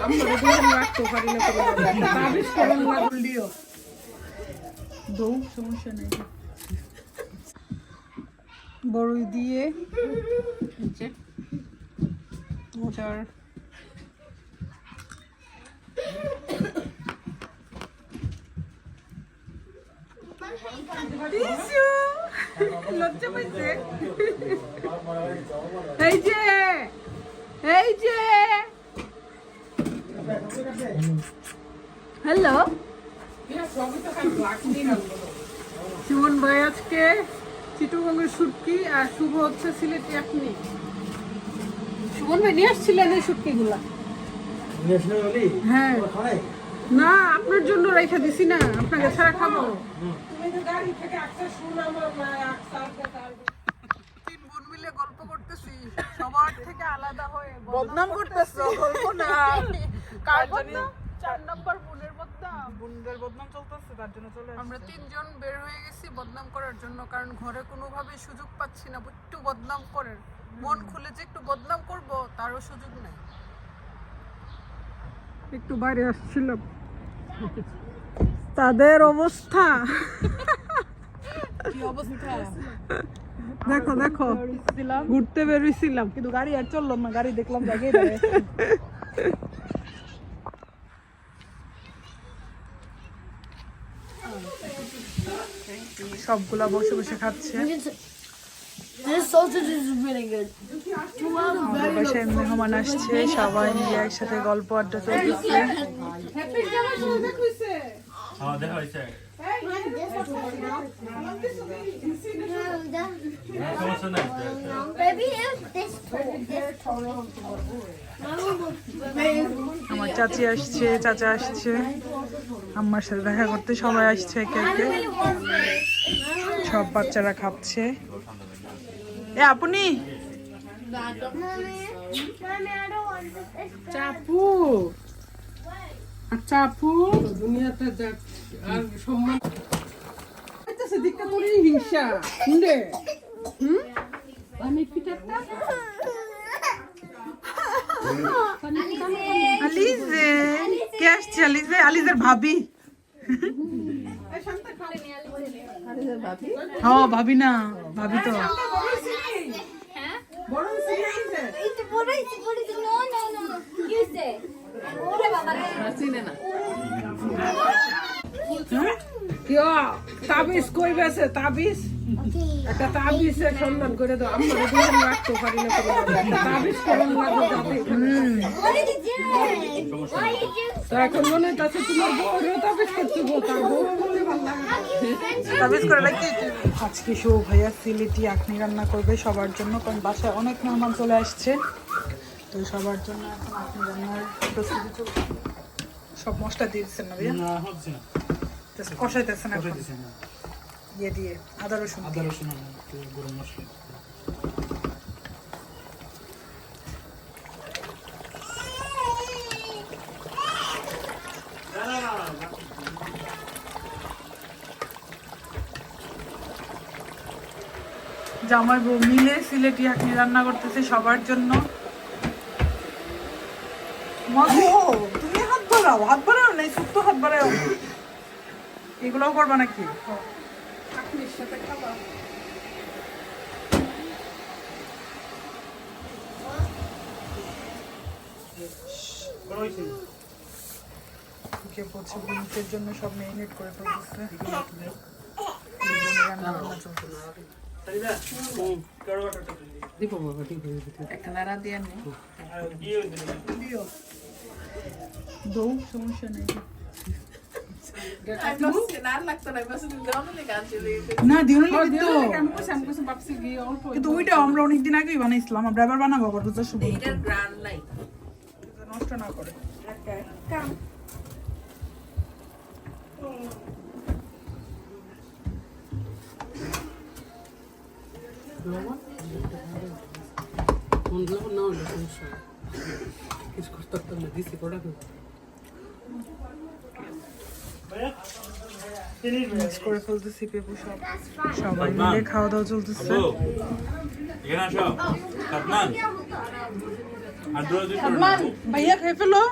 আমরা দুজন রাখতে পারি না করে তাবিজ করুন না বললিও দৌ সমস্যা নেই বড়ই দিয়ে যে মোটার লজ্জা পাইছে এই যে হ্যালো সুমন ভাই আজকে চিটুগঙ্গের শুটকি আর শুভ হচ্ছে সিলেটি আপনি সুমন ভাই নিয়ে আসছিলেন এই শুটকি গুলা হ্যাঁ না আপনার জন্য রেখে দিছি না আপনাকে ছাড়া খাবো তিন বোন মিলে গল্প করতেছি সবার থেকে আলাদা হয়ে বদনাম করতেছো গল্প না কার বদনাম 4 নম্বর বোনের বদনাম বোনদের বদনাম চলতেছে তার জন্য চলে আমরা তিনজন বের হয়ে গেছি বদনাম করার জন্য কারণ ঘরে কোনোভাবে সুযোগ পাচ্ছি না একটু বদনাম করার মন খুলে যে একটু বদনাম করব তারও সুযোগ নেই একটু বাইরে আসছিলাম তাদের অবস্থা কি অবস্থা দেখো দেখো ঘুরতে বেরিয়েছিলাম কিন্তু গাড়ি আর চললো না গাড়ি দেখলাম জায়গায় সবগুলা বসে বসে খাচ্ছে বাসায় মেহমান আসছে সবাই মিলে একসাথে গল্প আড্ডা চলতেছে আমার চাচি আসছে চাচা আসছে আম্মার সাথে দেখা করতে সবাই আসছে একে একে সব বাচ্চারা খাচ্ছে এ আপনি চাপু চাপু দুনিয়াতে আর সম্মান আচ্ছা দিকটা তোরই হিংসা শুনলে আমি পিটারটা আলিজে কে আসছে আলিজে আলিজের ভাবি হ্যাঁ ভাবি না ভাবি তো তাবিজ কই বেছে তাবিজ একটা তাবিজের সন্ধান করে দাও আমরা দুজন রাখতে পারি না তাবিজ করুন না তো এখন মনে হচ্ছে তোমার বউরেও তাবিজ করতে তার বউ বলে ভালো লাগে তাবিজ করে রাখি আজকে শুভ ভাইয়া সিলেটি আখনি রান্না করবে সবার জন্য কারণ বাসায় অনেক মেহমান চলে আসছে তো সবার জন্য এখন আখনি রান্নার প্রস্তুতি চলছে সব মশলা দিয়ে দিচ্ছেন না ভাইয়া কষাইতেছেন এখন ইয়ে দিয়ে আদা রসুন গরম মশলা জামাই বউ মিলে সিলেটি আখনি রান্না করতেছে সবার জন্য তুমি হাত বাড়াও নাই শুক্তো হাত বাড়াও এগুলোও করবা নাকি আখনির সাথে খাবা বোনদের জন্য সব মেরিনেট করে ফেলতেছে দৌ সমস্যা নেই না কিন্তু ওইটা আমরা অনেকদিন আগেই বানাইছিলাম আমরা এবার বানাবো আবার নষ্ট না করে মিক্স করে ফেলতেছি পেঁপু সব সবাই মিলে খাওয়া দাওয়া চলতেছে ভাইয়া খেয়ে ফেলো